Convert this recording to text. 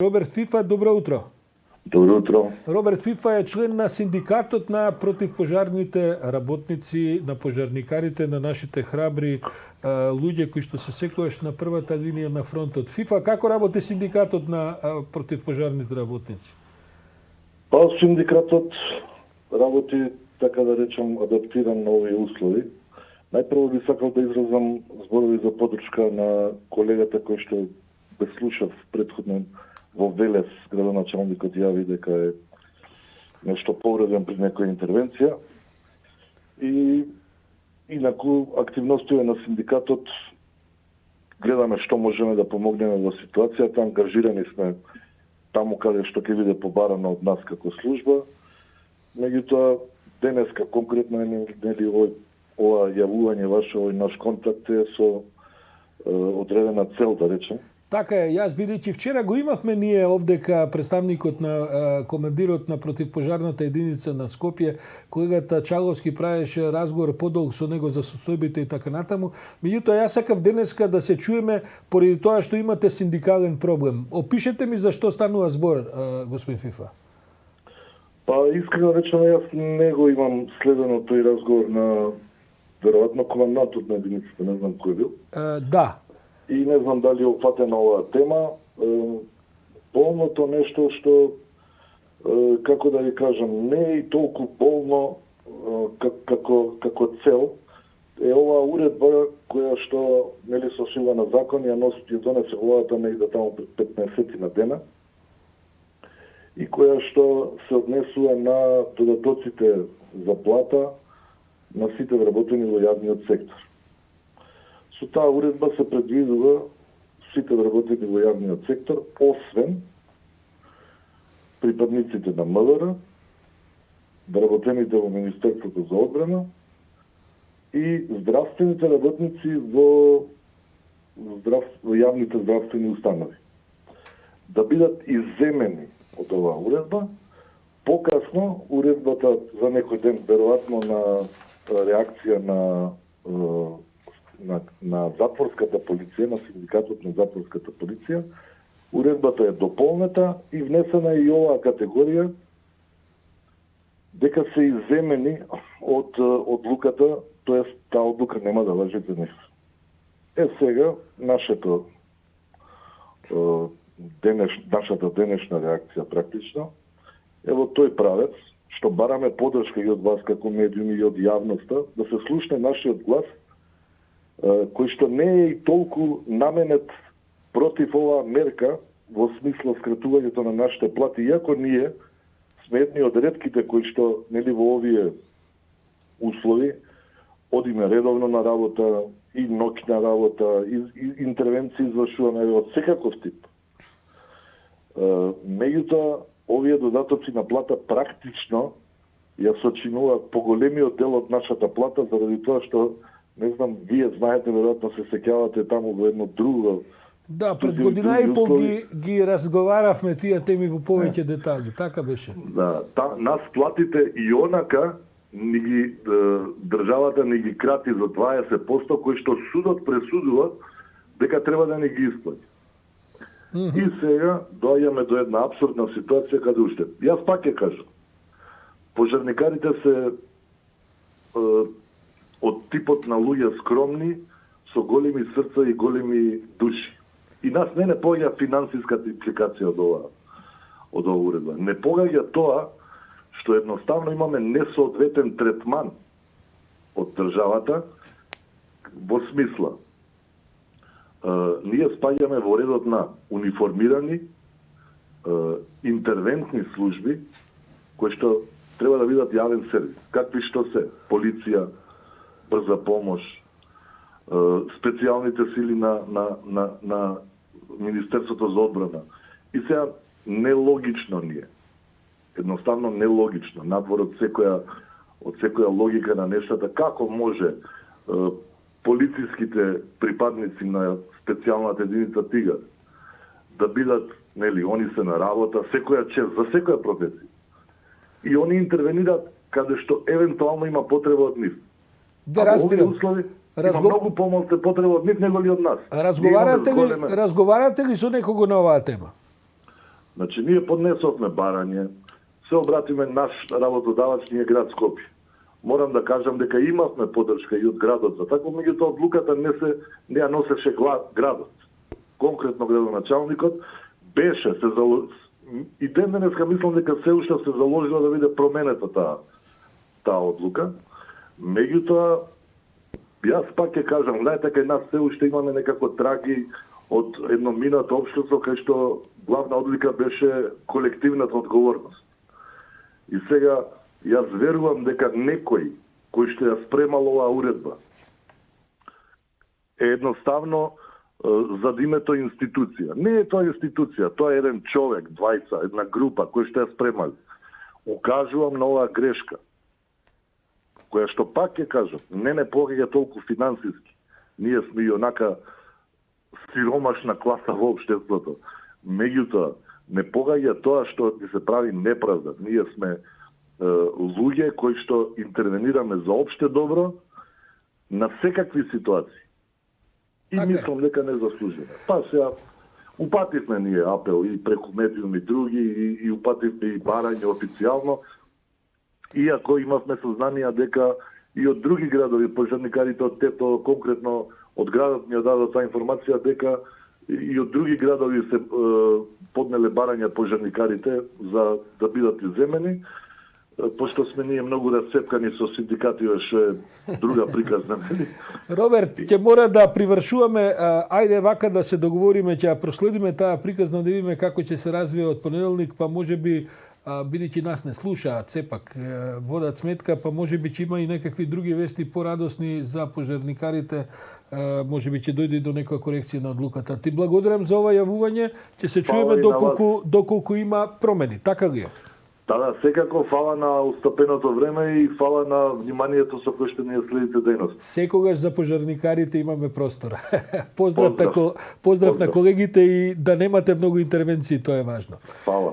Роберт Фифа, добро утро. Добро утро. Роберт Фифа е член на синдикатот на противпожарните работници, на пожарникарите, на нашите храбри луѓе кои што се секогаш на првата линија на фронтот. Фифа, како работи синдикатот на противпожарните работници? Па синдикатот работи, така да речем, адаптиран на овие услови. Најпрво би сакал да изразам зборови за подршка на колегата кој што бе слушав претходно во Велес, градоначалникот јави дека е нешто повреден при некоја интервенција. И инаку активностите на синдикатот гледаме што можеме да помогнеме во ситуацијата, ангажирани сме таму каде што ќе биде побарано од нас како служба. Меѓутоа, денеска конкретно нели ова јавување ваше, овој наш контакт е со одредена цел, да речем. Така е, јас бидејќи вчера го имавме ние овдека представникот на командирот на противпожарната единица на Скопје, колегата Чаловски правеше разговор подолг со него за состојбите и така натаму. Меѓутоа јас сакав денеска да се чуеме поради тоа што имате синдикален проблем. Опишете ми за што станува збор, господин Фифа. Па искрено речено јас не го имам следено тој разговор на веројатно командантот на единицата, не знам кој бил. Да. И не знам дали е опфатена оваа тема. Полното нешто што, како да ви кажам, не е и толку болно како цел, е оваа уредба која што нели со сила на закон ја донесе владата негде таму пред 15 на дена и која што се однесува на додатоците за плата на сите вработени во јавниот сектор. Со таа уредба се предвидува сите вработени во јавниот сектор, освен припадниците на МВР, вработените во Министерството за одбрана и здравствените работници во јавните здравствени установи. Да бидат изземени од оваа уредба, покасно уредбата за некој ден, веројатно на реакција на затворската полиција, на синдикатот на затворската полиција, уредбата е дополнета и внесена и оваа категорија дека се изземени од одлуката, тоест таа одлука нема да важи за нив. Сега нашата денешна реакција практично е во тој правец, што бараме поддршка и од вас како медиуми и од јавноста, да се слушне нашиот глас, кој што не е и толку наменет против оваа мерка во смисла скратувањето на нашите плати, иако ние сме едни од ретките кои што нели во овие услови одиме редовно на работа и ноќна работа, и интервенции извршуваме од секаков тип. Меѓутоа, овие додатоци на плата практично ја сочинуваат поголемиот дел од нашата плата, заради тоа што не знам, вие знаете, веројатно се сеќавате таму во едно друго. Да, пред година и пол ги разговаравме тие теми во повеќе детали, така беше. Да, нас платите и онака државата ни ги крати за 20%, кои што судот пресудува дека треба да ни ги исплати. И сега доаѓаме до една апсурдна ситуација каде уште. Јас пак ќе кажам. Пожарникарите се од типот на луѓе скромни, со големи срца и големи души. И нас не погаѓа финансиската импликација од оваа уредба. Не погаѓа тоа што едноставно имаме несоодветен третман од државата во смисла. Ние спаѓаме во редот на униформирани интервентни служби кои што треба да бидат јавен сервис. Какви што се полиција, брза помош, специјалните сили на Министерството за одбрана. И сега нелогично ни е. Едноставно нелогично, надвор од секоја логика на нештата, како може полициските припадници на специјалната единица Тигар да бидат, нели, они се на работа, секоја чест, за секоја професија. И они интервенираат каде што евентуално има потреба од нив. Да, разбирам. Има многу помалку потреба од нив него ли од нас. Разговарате ли со некого на оваа тема? Значи, ние поднесовме барање, се обратиме наш работодавач, ние град Скопје. Морам да кажам дека имавме поддршка и од градот за тако, меѓутоа одлуката не ја носеше градот. Конкретно градоначалникот беше и ден денеска мислам дека се уште се заложила да биде променета таа одлука. Меѓутоа, јас пак ќе кажам, гледате, кај нас се уште имаме некако траги од едно минато општество кај што главна одлика беше колективната одговорност. И сега, јас верувам дека некој кој што ја спремал оваа уредба е едноставно зад името институција. Не е тоа институција, тоа е еден човек, двајца, една група кој што ја спремали. Укажувам на оваа грешка, која што пак ќе кажам, не погаѓа толку финансиски. Ние сме и онака сиромашна класа во општеството. Меѓутоа, не погаѓа тоа што ќе се прави неправда. Ние сме луѓе кои што интервенираме за опште добро на секакви ситуации. И така, мислам дека не заслужиме. Па сега упативме ние апел и преку медиум и други и упативме и барање официјално, иако имавме сознание дека и од други градови пожарникарите од Тето, конкретно од градот ни ја дадо таа информација дека и од други градови се поднеле барања пожарникарите за да бидат иземени, пошто сме ние многу расцепкани со синдикати, што е друга приказна. Роберт, ќе мора да привршуваме, ајде вака да се договориме, ќе ја проследиме таа приказна, да видиме како ќе се развие од понеделник, па можеби бидејќи нас не слушаат, сепак водат сметка, па можеби ќе има и некакви други вести порадосни за пожарникарите, можеби ќе дојде до некоја корекција на одлуката. Ти благодарам за ова јавување, ќе се чуеме доколку има промени, така ли е? Да, секако фала на устапеното време и фала на вниманието со кое што ни ја следите дејност. Секогаш за пожарникарите имаме простора. Поздрав на колегите и да немате многу интервенции, тоа е важно. Фала.